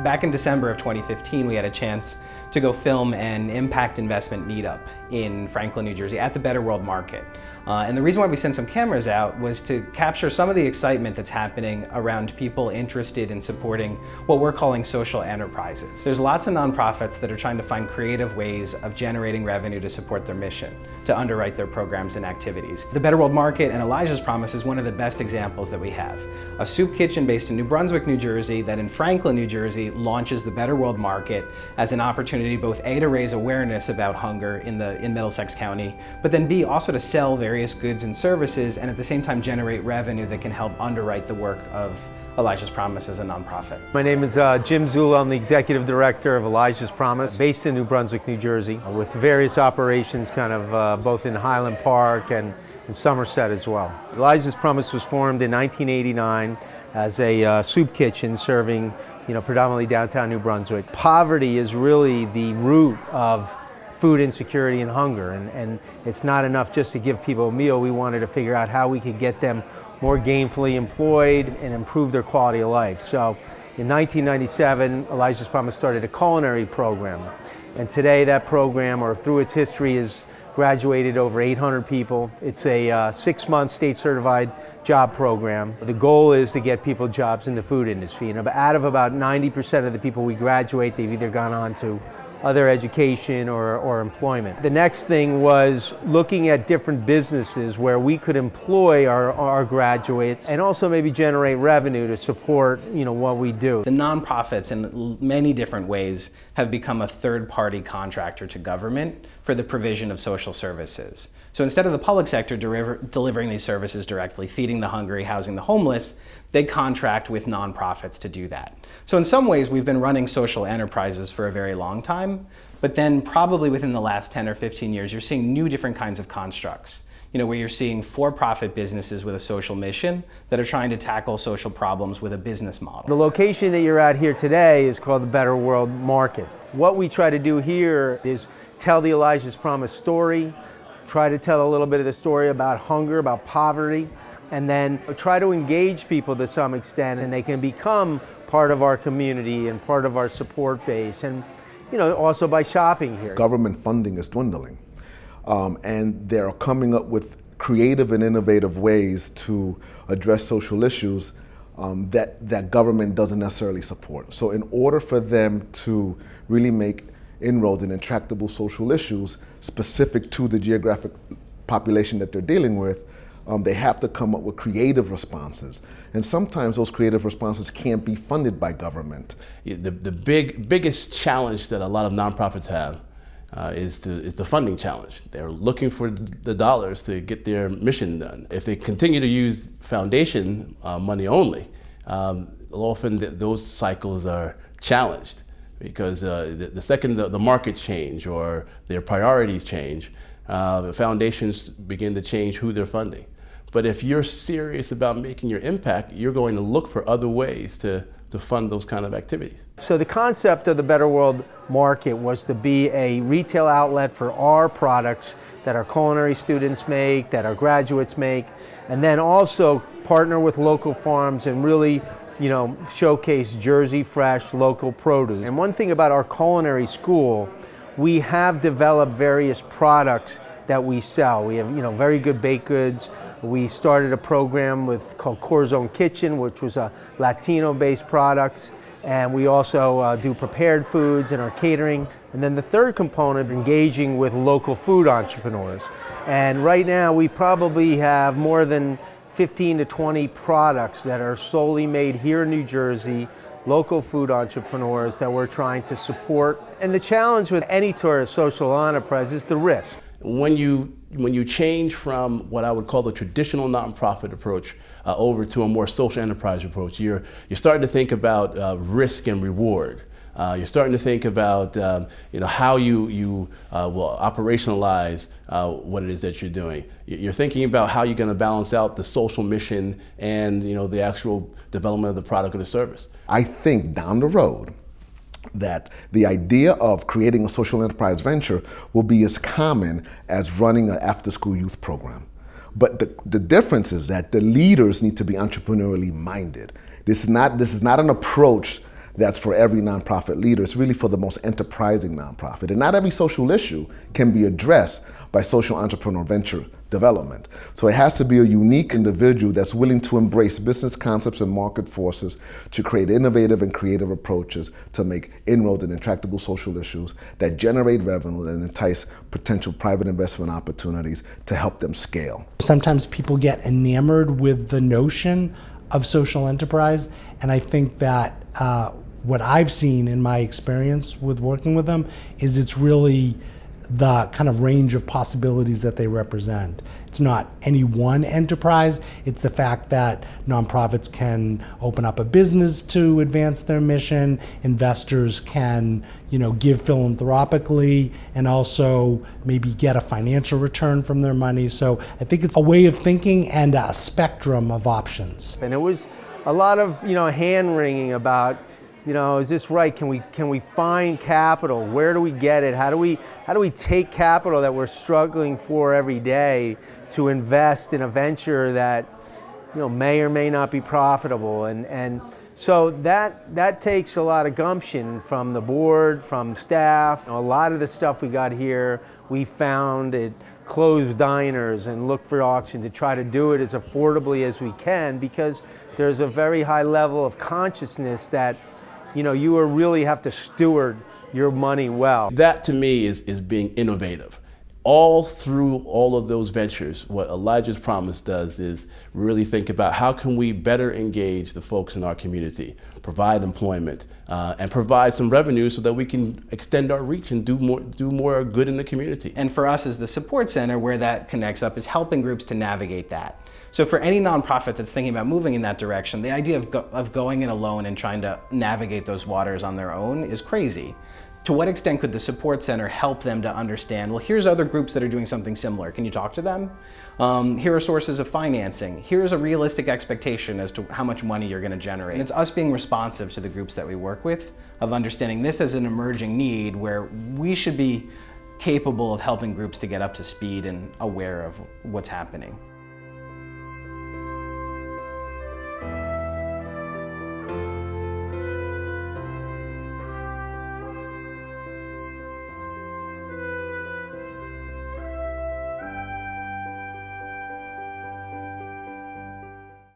Back in December of 2015, we had a chance to go film an impact investment meetup in Franklin, New Jersey at the Better World Market. And the reason why we sent some cameras out was to capture some of the excitement that's happening around people interested in supporting what we're calling social enterprises. There's lots of nonprofits that are trying to find creative ways of generating revenue to support their mission, to underwrite their programs and activities. The Better World Market and Elijah's Promise is one of the best examples that we have. A soup kitchen based in New Brunswick, New Jersey, that in Franklin, New Jersey, launches the Better World Market as an opportunity both A, to raise awareness about hunger in Middlesex County, but then B, also to sell various goods and services and at the same time generate revenue that can help underwrite the work of Elijah's Promise as a nonprofit. My name is Jim Zula. I'm the Executive Director of Elijah's Promise, based in New Brunswick, New Jersey, with various operations kind of both in Highland Park and in Somerset as well. Elijah's Promise was formed in 1989 as a soup kitchen serving predominantly downtown New Brunswick. Poverty is really the root of food insecurity and hunger, and it's not enough just to give people a meal. We wanted to figure out how we could get them more gainfully employed and improve their quality of life. So in 1997, Elijah's Promise started a culinary program, and today that program, or through its history, has graduated over 800 people. It's a 6-month state-certified job program. The goal is to get people jobs in the food industry, and out of about 90% of the people we graduate, they've either gone on to other education or employment. The next thing was looking at different businesses where we could employ our graduates and also maybe generate revenue to support what we do. The nonprofits in many different ways have become a third-party contractor to government for the provision of social services. So instead of the public sector delivering these services directly, feeding the hungry, housing the homeless, they contract with nonprofits to do that. So in some ways, we've been running social enterprises for a very long time, but then probably within the last 10 or 15 years, you're seeing new different kinds of constructs. Where you're seeing for-profit businesses with a social mission that are trying to tackle social problems with a business model. The location that you're at here today is called the Better World Market. What we try to do here is tell the Elijah's Promise story, try to tell a little bit of the story about hunger, about poverty, and then try to engage people to some extent, and they can become part of our community and part of our support base, and also by shopping here. Government funding is dwindling, and they're coming up with creative and innovative ways to address social issues that government doesn't necessarily support. So in order for them to really make inroads in intractable social issues specific to the geographic population that they're dealing with, they have to come up with creative responses. And sometimes those creative responses can't be funded by government. The biggest challenge that a lot of nonprofits have is the funding challenge. They're looking for the dollars to get their mission done. If they continue to use foundation money only, often those cycles are challenged because the second the markets change or their priorities change, the foundations begin to change who they're funding. But if you're serious about making your impact, you're going to look for other ways to fund those kind of activities. So the concept of the Better World Market was to be a retail outlet for our products that our culinary students make, that our graduates make, and then also partner with local farms and really showcase Jersey fresh local produce. And one thing about our culinary school, we have developed various products that we sell. We have very good baked goods. We started a program called Corazon Kitchen, which was a Latino-based products, and we also do prepared foods in our catering. And then the third component, engaging with local food entrepreneurs. And right now we probably have more than 15 to 20 products that are solely made here in New Jersey, local food entrepreneurs that we're trying to support. And the challenge with any sort of social enterprise is the risk. When you change from what I would call the traditional nonprofit approach over to a more social enterprise approach, you're starting to think about risk and reward. You're starting to think about how you will operationalize what it is that you're doing. You're thinking about how you're going to balance out the social mission and the actual development of the product or the service. I think down the road that the idea of creating a social enterprise venture will be as common as running an after-school youth program. But the difference is that the leaders need to be entrepreneurially minded. This is not an approach that's for every nonprofit leader. It's really for the most enterprising nonprofit. And not every social issue can be addressed by social entrepreneur venture development. So it has to be a unique individual that's willing to embrace business concepts and market forces to create innovative and creative approaches to make inroads in intractable social issues that generate revenue and entice potential private investment opportunities to help them scale. Sometimes people get enamored with the notion of social enterprise, and I think that what I've seen in my experience with working with them is it's really the kind of range of possibilities that they represent. It's not any one enterprise, it's the fact that nonprofits can open up a business to advance their mission, investors can, give philanthropically and also maybe get a financial return from their money. So I think it's a way of thinking and a spectrum of options. And it was a lot of, hand-wringing about, is this right? Can we find capital? Where do we get it? How do we take capital that we're struggling for every day to invest in a venture that, may or may not be profitable? And so that takes a lot of gumption from the board, from staff. A lot of the stuff we got here, we found at closed diners and looked for auction to try to do it as affordably as we can, because there's a very high level of consciousness that you really have to steward your money well. That to me is being innovative. All through all of those ventures, what Elijah's Promise does is really think about how can we better engage the folks in our community, provide employment, and provide some revenue so that we can extend our reach and do more good in the community. And for us as the support center, where that connects up is helping groups to navigate that. So for any nonprofit that's thinking about moving in that direction, the idea of going in alone and trying to navigate those waters on their own is crazy. To what extent could the support center help them to understand, well, here's other groups that are doing something similar. Can you talk to them? Here are sources of financing. Here's a realistic expectation as to how much money you're going to generate. And it's us being responsive to the groups that we work with, of understanding this as an emerging need where we should be capable of helping groups to get up to speed and aware of what's happening.